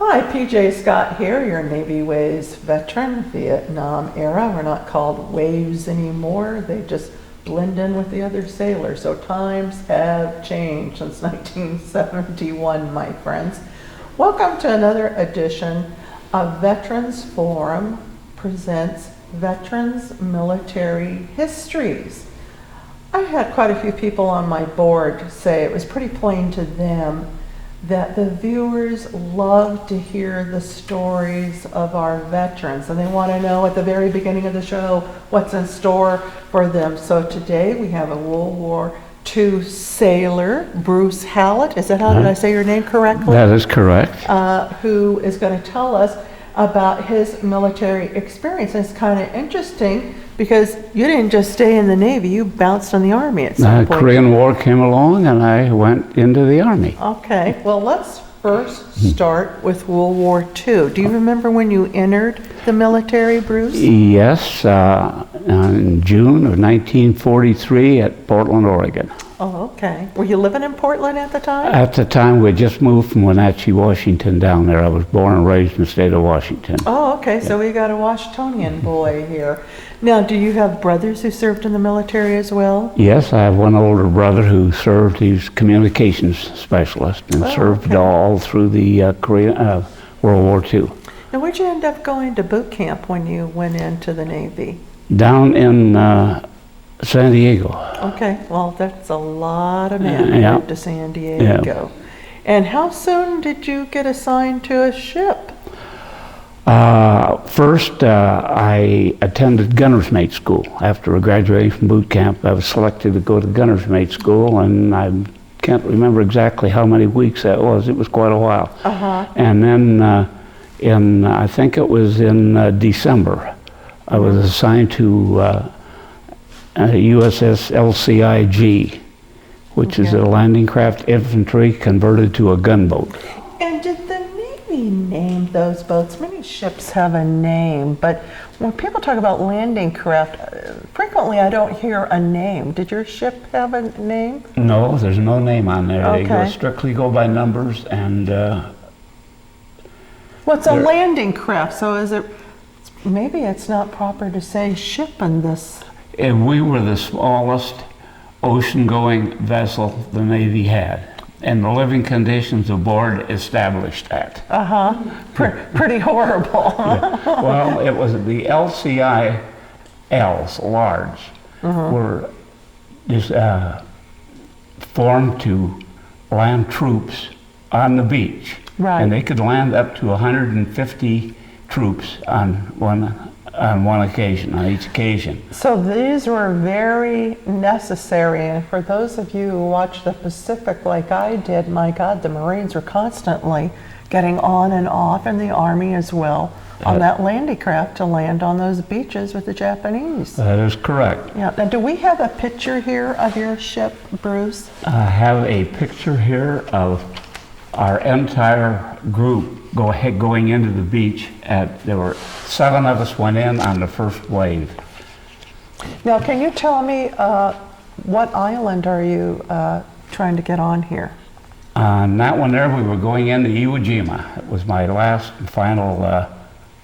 Hi, PJ Scott here, your Navy Waves veteran, Vietnam era. We're not called Waves anymore. They just blend in with the other sailors. So times have changed since 1971, my friends. Welcome to another edition of Veterans Forum presents Veterans Military Histories. I had quite a few people on my board say it was pretty plain to them that the viewers love to hear the stories of our veterans, and they want to know at the very beginning of the show what's in store for them. So today we have a World War II sailor, Bruce Hallett. Is that how did I say your name correctly? That is correct. Who is going to tell us about his military experience. And it's kind of interesting because you didn't just stay in the Navy, you bounced in the Army at some point. The Korean War came along and I went into the Army. Okay, well let's first start with World War II. Do you remember when you entered the military, Bruce? Yes, in June of 1943 at Portland, Oregon. Oh, okay. Were you living in Portland at the time? At the time, we had just moved from Wenatchee, Washington down there. I was born and raised in the state of Washington. Oh, okay, so we got a Washingtonian boy here. Now, do you have brothers who served in the military as well? Yes, I have one older brother who served. He's communications specialist and served all through the World War II. Now, where'd you end up going to boot camp when you went into the Navy? Down in San Diego. Okay, well, that's a lot of men went to San Diego. Yeah. And how soon did you get assigned to a ship? First, I attended gunner's mate school. After graduating from boot camp, I was selected to go to gunner's mate school, and I can't remember exactly how many weeks that was. It was quite a while. And then I think it was in December, I was assigned to USS LCI, which is a landing craft infantry converted to a gunboat. And did the Navy name those boats? Many ships have a name, but when people talk about landing craft, frequently I don't hear a name. Did your ship have a name? No, there's no name on there. They strictly go by numbers, and well, it's a landing craft, so is it, maybe it's not proper to say ship in this. And we were the smallest ocean-going vessel the Navy had, and the living conditions aboard established that. Pretty horrible. Well, it was the LCIs, large, were just formed to land troops on the beach. Right. And they could land up to 150 troops on one occasion, on each occasion. So these were very necessary, and for those of you who watch the Pacific like I did, my God, the Marines were constantly getting on and off, and the Army as well, on that landing craft to land on those beaches with the Japanese. That is correct. Yeah. Now, do we have a picture here of your ship, Bruce? I have a picture here of our entire group going into the beach. There were 7 of us went in on the first wave. Now, can you tell me what island are you trying to get on here? On that one there, we were going into Iwo Jima. It was my last and final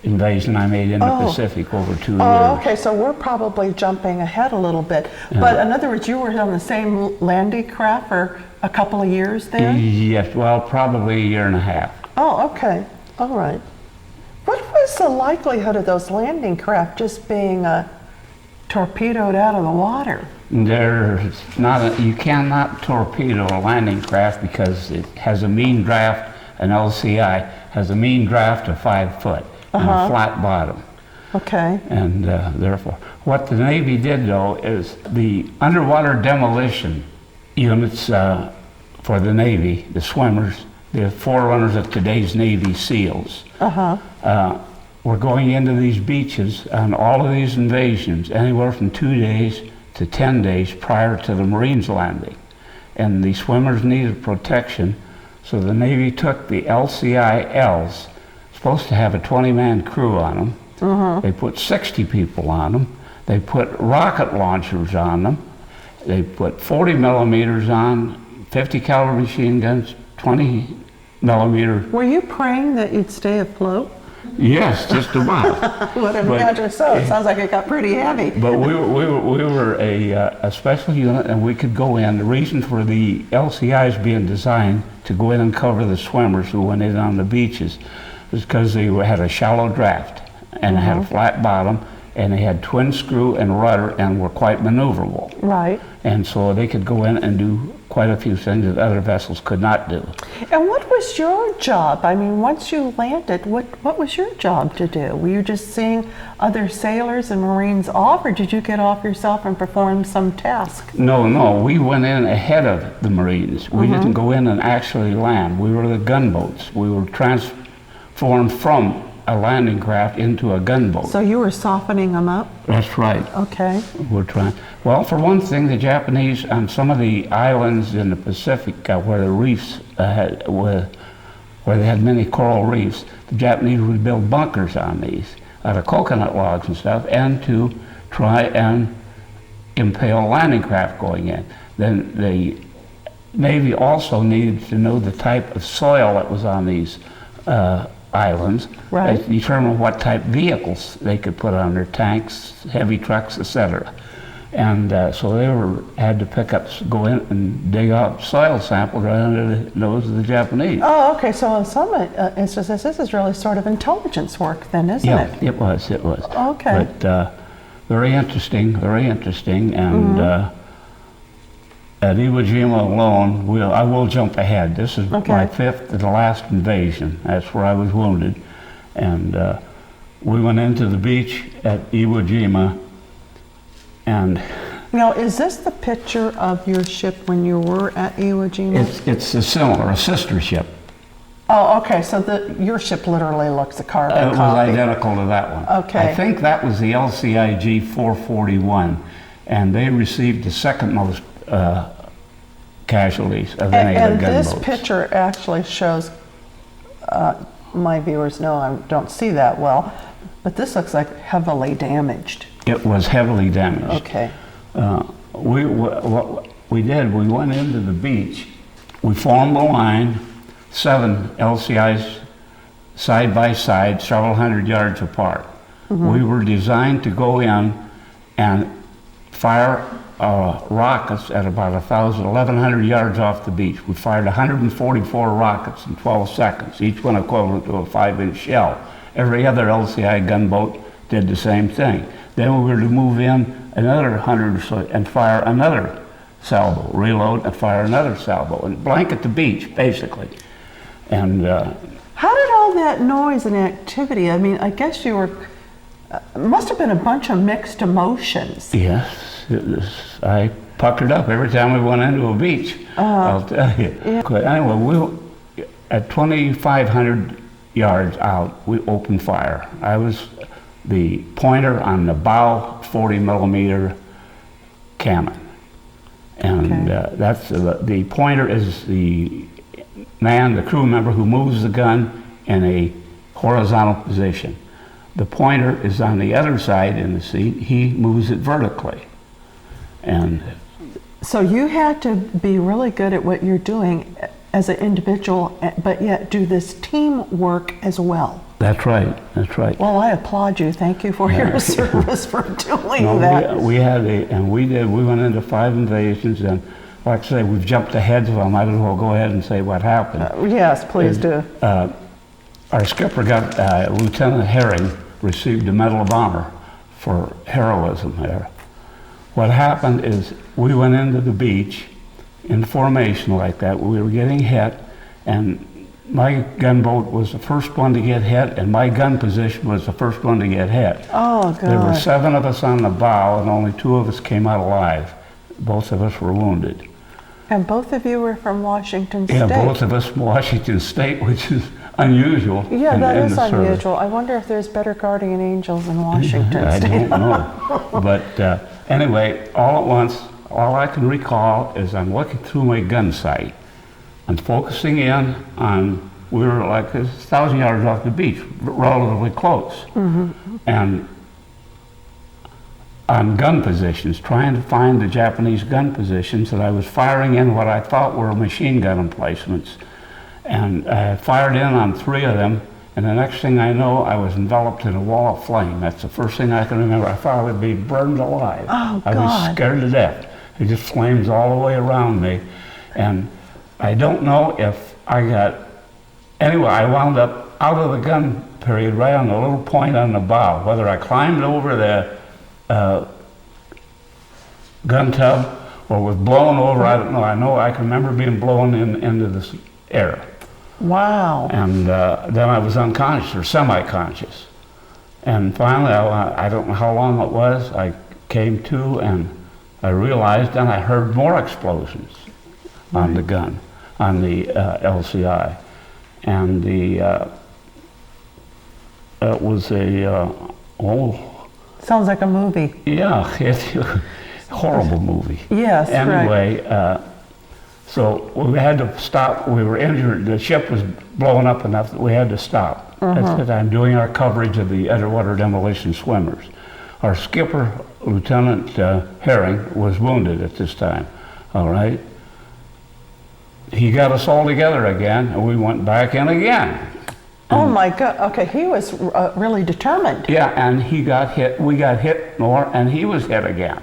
invasion I made in the Pacific over 2 years. Oh, okay, so we're probably jumping ahead a little bit. But in other words, you were on the same landing craft for a couple of years there? Yes, well, probably a year and a half. Oh, okay. All right. What was the likelihood of those landing craft just being torpedoed out of the water? There's not you cannot torpedo a landing craft because it has a mean draft. An LCI has a mean draft of 5 foot and a flat bottom. Okay. And therefore, what the Navy did though is the underwater demolition units for the Navy, the swimmers, the forerunners of today's Navy SEALs, were going into these beaches on all of these invasions anywhere from 2 days to 10 days prior to the Marines landing. And the swimmers needed protection, so the Navy took the LCILs, supposed to have a 20-man crew on them. They put 60 people on them. They put rocket launchers on them. They put 40 millimeters on, 50 caliber machine guns, 20 millimeter. Were you praying that you'd stay afloat? Yes, just about. Would imagine so. It sounds like it got pretty heavy. But we were a special unit, and we could go in. The reason for the LCIs being designed to go in and cover the swimmers who went in on the beaches was because they had a shallow draft and had a flat bottom, and they had twin screw and rudder and were quite maneuverable. Right. And so they could go in and do quite a few things that other vessels could not do. And what was your job? I mean, once you landed, what was your job to do? Were you just seeing other sailors and Marines off, or did you get off yourself and perform some task? No, we went in ahead of the Marines. We didn't go in and actually land. We were the gunboats. We were transformed from a landing craft into a gunboat. So you were softening them up? That's right. Okay. We're trying. Well, for one thing, the Japanese on some of the islands in the Pacific where the reefs where they had many coral reefs, the Japanese would build bunkers on these out of coconut logs and stuff, and to try and impale landing craft going in. Then the Navy also needed to know the type of soil that was on these islands, right, to determine what type vehicles they could put on their tanks, heavy trucks, etc. And so they had to go in and dig out soil samples right under the nose of the Japanese. Oh, okay. So in some instances, this is really sort of intelligence work then, isn't it? Yeah, it was. Okay. But very interesting, and at Iwo Jima alone, I will jump ahead. This is my fifth and the last invasion. That's where I was wounded. And we went into the beach at Iwo Jima. And now, is this the picture of your ship when you were at Iwo Jima? it's a sister ship. Oh, okay. So your ship literally looks a carbon It was copy. identical to that one. Okay. I think that was the LCI G441, and they received the second most casualties of any of the gunboats. And this picture actually shows, my viewers know I don't see that well, but this looks like heavily damaged. It was heavily damaged. Okay. What we did, we went into the beach, we formed a line, 7 LCIs side by side, several hundred yards apart. We were designed to go in and fire rockets at about 1,100 yards off the beach. We fired 144 rockets in 12 seconds, each one equivalent to a 5-inch shell. Every other LCI gunboat did the same thing. Then we were to move in another 100 or so and fire another salvo, reload and fire another salvo, and blanket the beach, basically. And how did all that noise and activity, I mean, I guess you were, must have been a bunch of mixed emotions. yes, I puckered up every time we went into a beach, I'll tell you. Yeah. But anyway, at 2,500 yards out, we opened fire. I was the pointer on the bow 40mm cannon. And that's the pointer is the crew member who moves the gun in a horizontal position. The pointer is on the other side in the seat. He moves it vertically. And so you had to be really good at what you're doing as an individual, but yet do this teamwork as well. that's right. Well, I applaud you. Thank you for your service for doing that. We went into 5 invasions, and like I say, we've jumped ahead, so I might as well go ahead and say what happened. Yes, please do. Our skipper Lieutenant Herring received the Medal of Honor for heroism there. What happened is we went into the beach in formation like that. We were getting hit, and my gunboat was the first one to get hit, and my gun position was the first one to get hit. Oh, God. There were 7 of us on the bow, and only 2 of us came out alive. Both of us were wounded. And both of you were from Washington State. Yeah, both of us from Washington State, which is unusual. Yeah, that is unusual. Service. I wonder if there's better guardian angels in Washington I State. don't know. But anyway, all at once, all I can recall is I'm looking through my gun sight. I'm focusing in on, we were like 1,000 yards off the beach, relatively close. And on gun positions, trying to find the Japanese gun positions, that I was firing in what I thought were machine gun emplacements. And I fired in on 3 of them, and the next thing I know, I was enveloped in a wall of flame. That's the first thing I can remember. I thought I would be burned alive. Oh, I was scared to death. It just flames all the way around me. And I don't know if I got, anyway, I wound up out of the gun period right on the little point on the bow. Whether I climbed over the gun tub or was blown over, I don't know. I know I can remember being blown into this air. Wow. And then I was unconscious or semi-conscious. And finally, I don't know how long it was, I came to and I realized, and I heard more explosions on the gun, on the LCI. And it was a, Sounds like a movie. yeah, it's a horrible movie. Yes, anyway, so we had to stop. We were injured. The ship was blowing up enough that we had to stop. At the time, doing our coverage of the underwater demolition swimmers. Our skipper, Lieutenant Herring, was wounded at this time. All right. He got us all together again, and we went back in again. Oh my God, okay, he was really determined. Yeah, and he got hit, we got hit more, and he was hit again.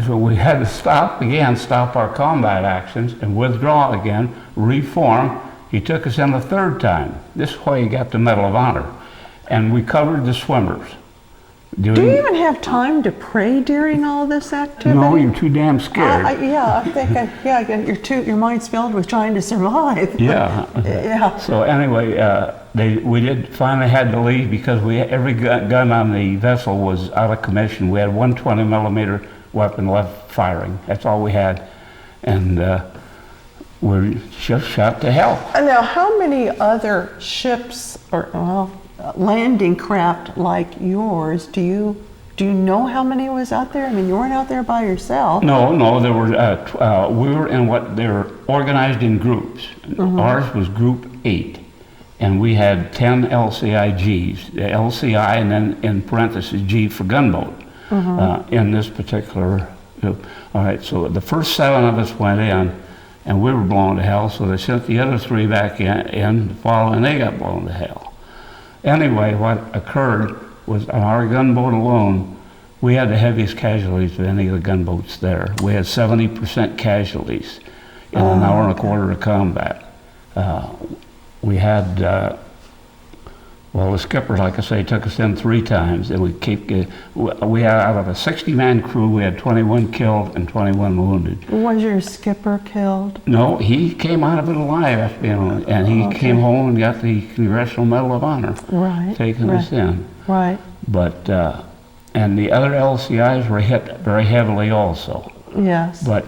So we had to stop again, stop our combat actions, and withdraw again, reform. He took us in the 3rd time. This is why he got the Medal of Honor. And we covered the swimmers. Do you even have time to pray during all this activity? No, you're too damn scared. Yeah, I think your mind's filled with trying to survive. Yeah. Yeah. So anyway, we did finally had to leave because every gun on the vessel was out of commission. We had one 20mm weapon left firing. That's all we had, and we just shot to hell. And now, how many other ships or landing craft like yours do you know how many was out there? I mean, you weren't out there by yourself. No, there were. We were in what they were organized in groups. Ours was Group 8, and we had 10 LCIGs. The LCI, and then in parentheses G for gunboat. In this particular. All right. So the first 7 of us went in, and we were blown to hell. So they sent the other 3 back in to follow, and they got blown to hell. Anyway, what occurred was on our gunboat alone, we had the heaviest casualties of any of the gunboats there. We had 70% casualties in an hour and a quarter of combat. We had, the skipper, like I say, took us in 3 times, and we had, out of a 60-man crew, we had 21 killed and 21 wounded. Was your skipper killed? No, he came out of it alive, and he came home and got the Congressional Medal of Honor, taking us in. Right. But, and the other LCIs were hit very heavily also. Yes. But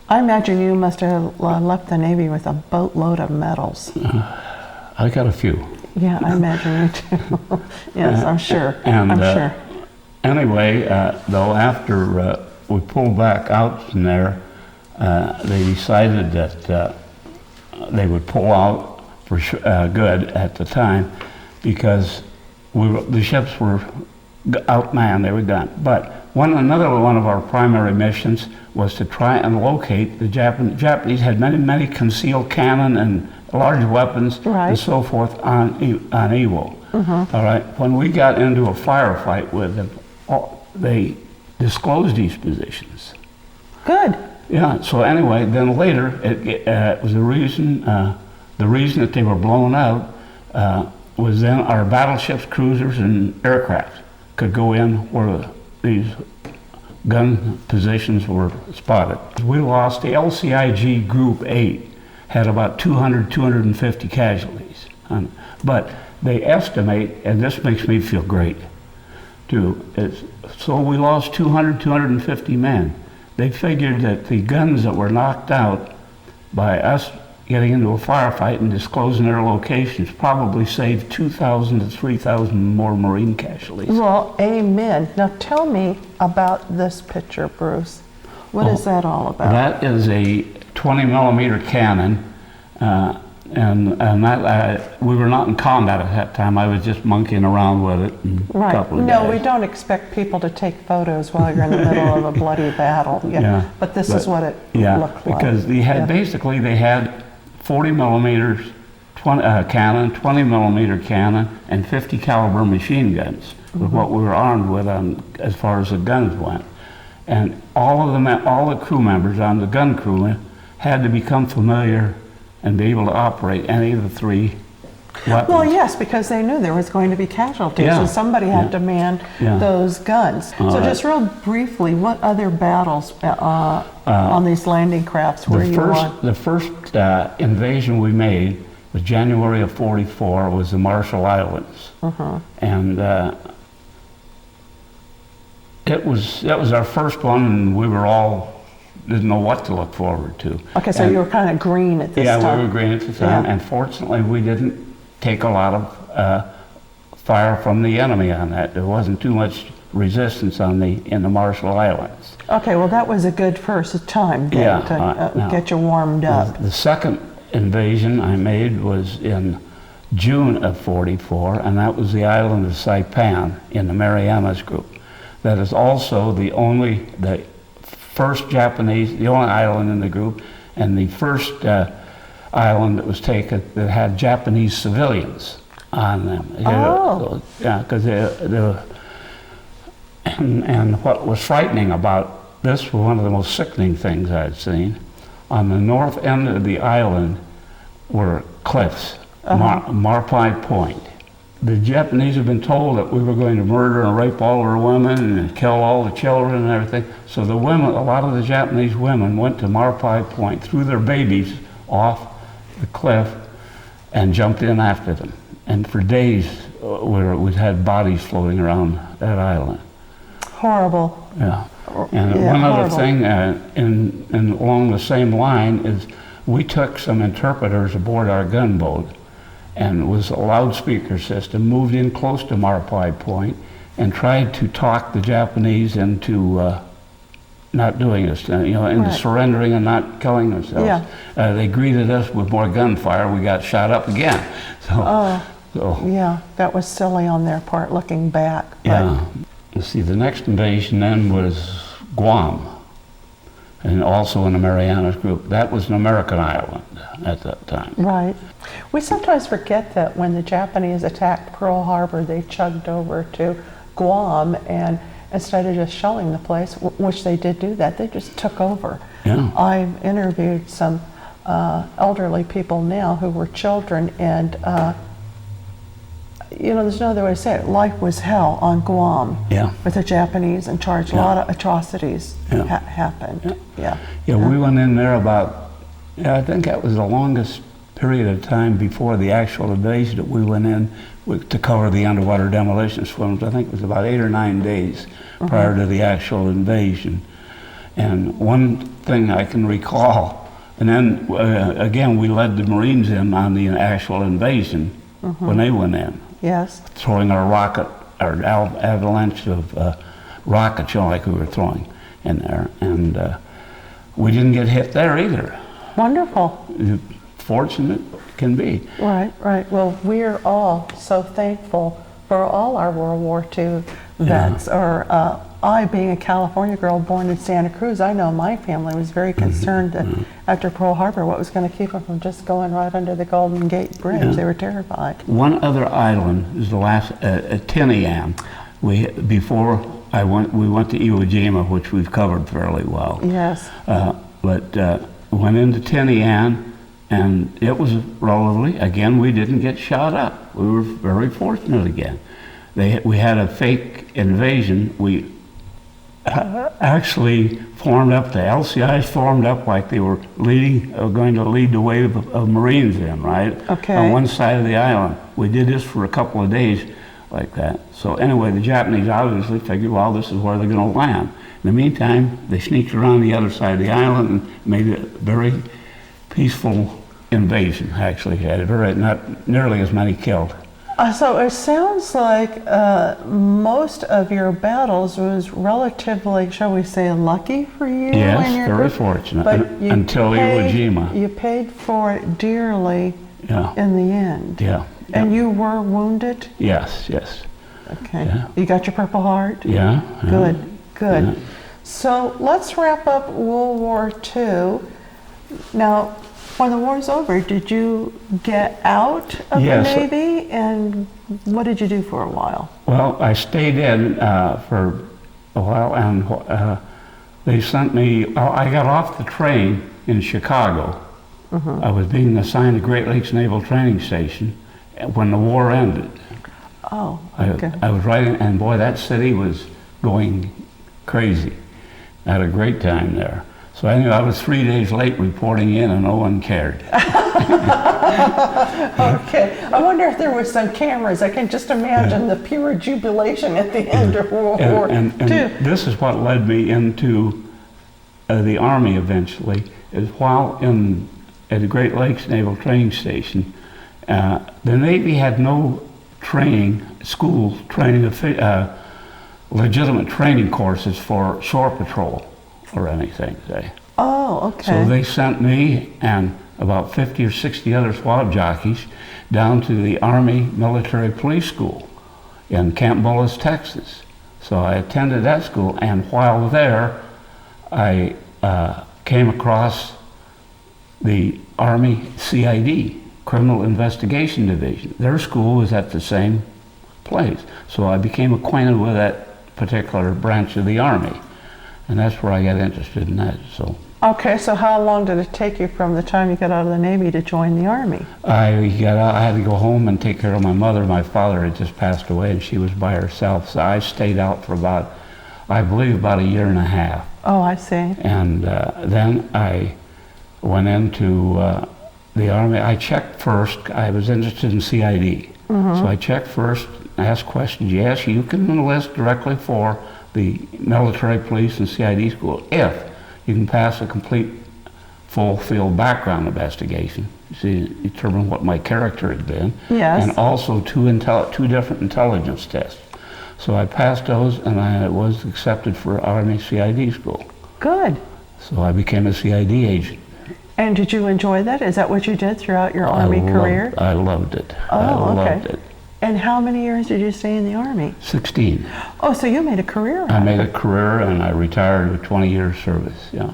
I imagine you must have left the Navy with a boatload of medals. I got a few. Yeah, I imagine you too. Yes, I'm sure. And, I'm sure. Anyway, though, after we pulled back out from there, they decided that they would pull out for good at the time because the ships were outmanned, they were done. But another one of our primary missions was to try and locate the Japanese had many concealed cannon and large weapons and so forth on Iwo. All right. When we got into a firefight with them, they disclosed these positions. Good. Yeah. So anyway, then later it was the reason that they were blown out was then our battleships, cruisers, and aircraft could go in where these gun positions were spotted. We lost the LCIG Group 8. Had about 250 casualties. But they estimate, and this makes me feel great too, so we lost 250 men. They figured that the guns that were knocked out by us getting into a firefight and disclosing their locations probably saved 2,000 to 3,000 more Marine casualties. Well, amen. Now tell me about this picture, Bruce. What is that all about? That is a 20mm cannon, and that we were not in combat at that time. I was just monkeying around with it. Right. A couple of No, days. we don't expect people to take photos while you're in the middle of a bloody battle. Yeah. But this is what it looked like. Because they had basically they had 40 millimeters cannon, 20 millimeter cannon, and 50 caliber machine guns was what we were armed with as far as the guns went. And all the crew members on the gun crew had to become familiar and be able to operate any of the three weapons. Well, yes, because they knew there was going to be casualties, Yeah. and somebody had to man those guns. So just real briefly, what other battles on these landing crafts were you on? The first invasion we made was January of '44, was the Marshall Islands. And that was our first one, and we were all didn't know what to look forward to. Okay, so you were kind of green at this time. Yeah, we were green at the time, and fortunately we didn't take a lot of fire from the enemy on that. There wasn't too much resistance in the Marshall Islands. Okay, well that was a good first time then to get you warmed up. The second invasion I made was in June of '44, and that was the island of Saipan in the Marianas Group. That is also the only island in the group, and the first island that was taken that had Japanese civilians on them. Oh. Yeah, because and what was frightening about this was one of the most sickening things I'd seen. On the north end of the island were cliffs, Marpai Point. The Japanese had been told that we were going to murder and rape all our women and kill all the children and everything. So the women, a lot of the Japanese women went to Marpai Point, threw their babies off the cliff and jumped in after them. And for days we'd had bodies floating around that island. Horrible. Yeah. And one other thing along the same line is we took some interpreters aboard our gunboat, and it was a loudspeaker system, moved in close to Marpai Point and tried to talk the Japanese into not doing this, into surrendering and not killing themselves. Yeah. They greeted us with more gunfire. We got shot up again. Yeah, that was silly on their part looking back. Yeah. You see, the next invasion then was Guam, and also in the Marianas Group. That was an American island at that time. Right. We sometimes forget that when the Japanese attacked Pearl Harbor, they chugged over to Guam, and instead of just shelling the place, which they did do that, they just took over. Yeah. I've interviewed some elderly people now who were children, and there's no other way to say it. Life was hell on Guam with the Japanese in charge. A lot of atrocities happened. Yeah, we went in there about, I think that was the longest period of time before the actual invasion that we went in to cover the underwater demolition swims. I think it was about 8 or 9 days prior to the actual invasion. And one thing I can recall, and then again we led the Marines in on the actual invasion when they went in. Yes. Throwing our avalanche of rockets, like we were throwing in there. And we didn't get hit there either. Wonderful. Fortunate can be. Right, right. Well, we're all so thankful for all our World War II vets. Or I, being a California girl born in Santa Cruz, I know my family was very concerned that after Pearl Harbor, what was going to keep them from just going right under the Golden Gate Bridge. Yeah. They were terrified. One other island is the last, Tinian. We went to Iwo Jima, which we've covered fairly well. Yes. But went into Tinian, and it was relatively, again, we didn't get shot up. We were very fortunate again. We had a fake invasion. We actually formed up, the LCIs formed up like they were going to lead the wave of Marines in, right? Okay. On one side of the island. We did this for a couple of days like that. So anyway, the Japanese obviously figured, well, this is where they're going to land. In the meantime, they sneaked around the other side of the island and made a very peaceful invasion, actually. Had not nearly as many killed. So it sounds like most of your battles was relatively, shall we say, lucky for you? Yes, very fortunate, until Iwo Jima. You paid for it dearly in the end. Yeah. And you were wounded? Yes, yes. Okay. Yeah. You got your Purple Heart? Yeah. Good, good. Yeah. So let's wrap up World War II. Now, When the war's over, did you get out of Yes. the Navy, and what did you do for a while? Well, I stayed in for a while, and they sent me, I got off the train in Chicago. I was being assigned to Great Lakes Naval Training Station when the war ended. Oh, okay. I was riding, and boy, that city was going crazy. I had a great time there. So I knew I was 3 days late reporting in, and no one cared. Okay. I wonder if there were some cameras. I can just imagine the pure jubilation at the end of World War And II. this is what led me into the Army eventually, is while at the Great Lakes Naval Training Station, the Navy had no training, school training, legitimate training courses for shore patrol or anything. Oh, okay. So they sent me and about 50 or 60 other swab jockeys down to the Army Military Police School in Camp Bullis, Texas. So I attended that school, and while there, I came across the Army CID, Criminal Investigation Division. Their school was at the same place. So I became acquainted with that particular branch of the Army, and that's where I got interested in that. So. Okay, so how long did it take you from the time you got out of the Navy to join the Army? I had to go home and take care of my mother. My father had just passed away, and she was by herself. So I stayed out for I believe about a year and a half. Oh, I see. And then I went into the Army. I checked first. I was interested in CID. So I checked first, asked questions. Yes, you can enlist directly for the military police and CID school if you can pass a complete full field background investigation. You see, determine what my character had been. Yes. And also two different intelligence tests. So I passed those, and I was accepted for Army CID school. Good. So I became a CID agent. And did you enjoy that? Is that what you did throughout your Army career? I loved it. Oh, I okay. loved it. And how many years did you stay in the Army? 16. Oh, so you made a career out I of made it. a career, and I retired with 20 years service. Yeah.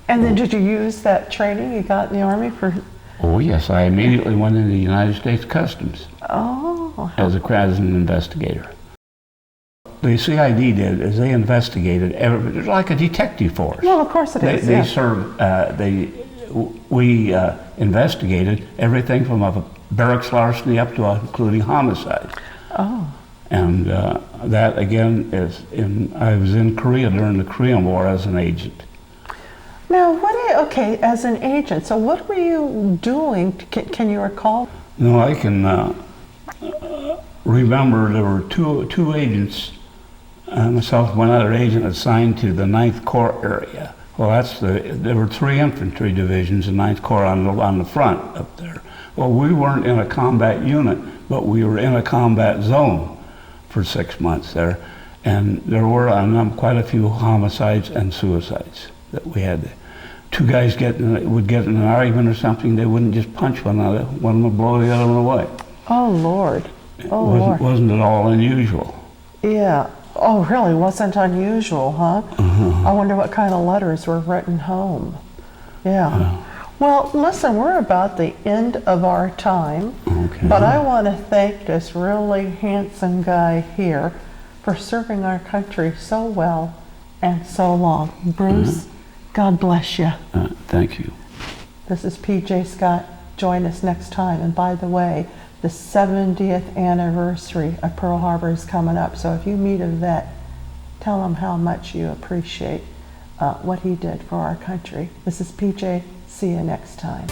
And then did you use that training you got in the Army for? Oh yes, I immediately went into the United States Customs Oh. as an investigator. The CID did is they investigated it's like a detective force. Well, of course it is. We investigated everything from a barracks larceny up to including homicide. Oh. And that again I was in Korea during the Korean War as an agent. Now, okay, as an agent, so what were you doing? Can you recall? No, I can remember there were two agents, myself and one other agent assigned to the 9th Corps area. Well, there were 3 infantry divisions in 9th Corps on the front up there. Well, we weren't in a combat unit, but we were in a combat zone for 6 months there. And there were quite a few homicides and suicides that we had. 2 guys would get in an argument or something, they wouldn't just punch one another, one would blow the other one away. Oh, Lord. Wasn't at all unusual. Yeah. Oh, really? Wasn't unusual, huh? I wonder what kind of letters were written home. Yeah. Well, listen, we're about the end of our time, but I want to thank this really handsome guy here for serving our country so well and so long. Bruce, God bless you. Thank you. This is P.J. Scott. Join us next time. And by the way, the 70th anniversary of Pearl Harbor is coming up, so if you meet a vet, tell him how much you appreciate what he did for our country. This is P.J. See you next time.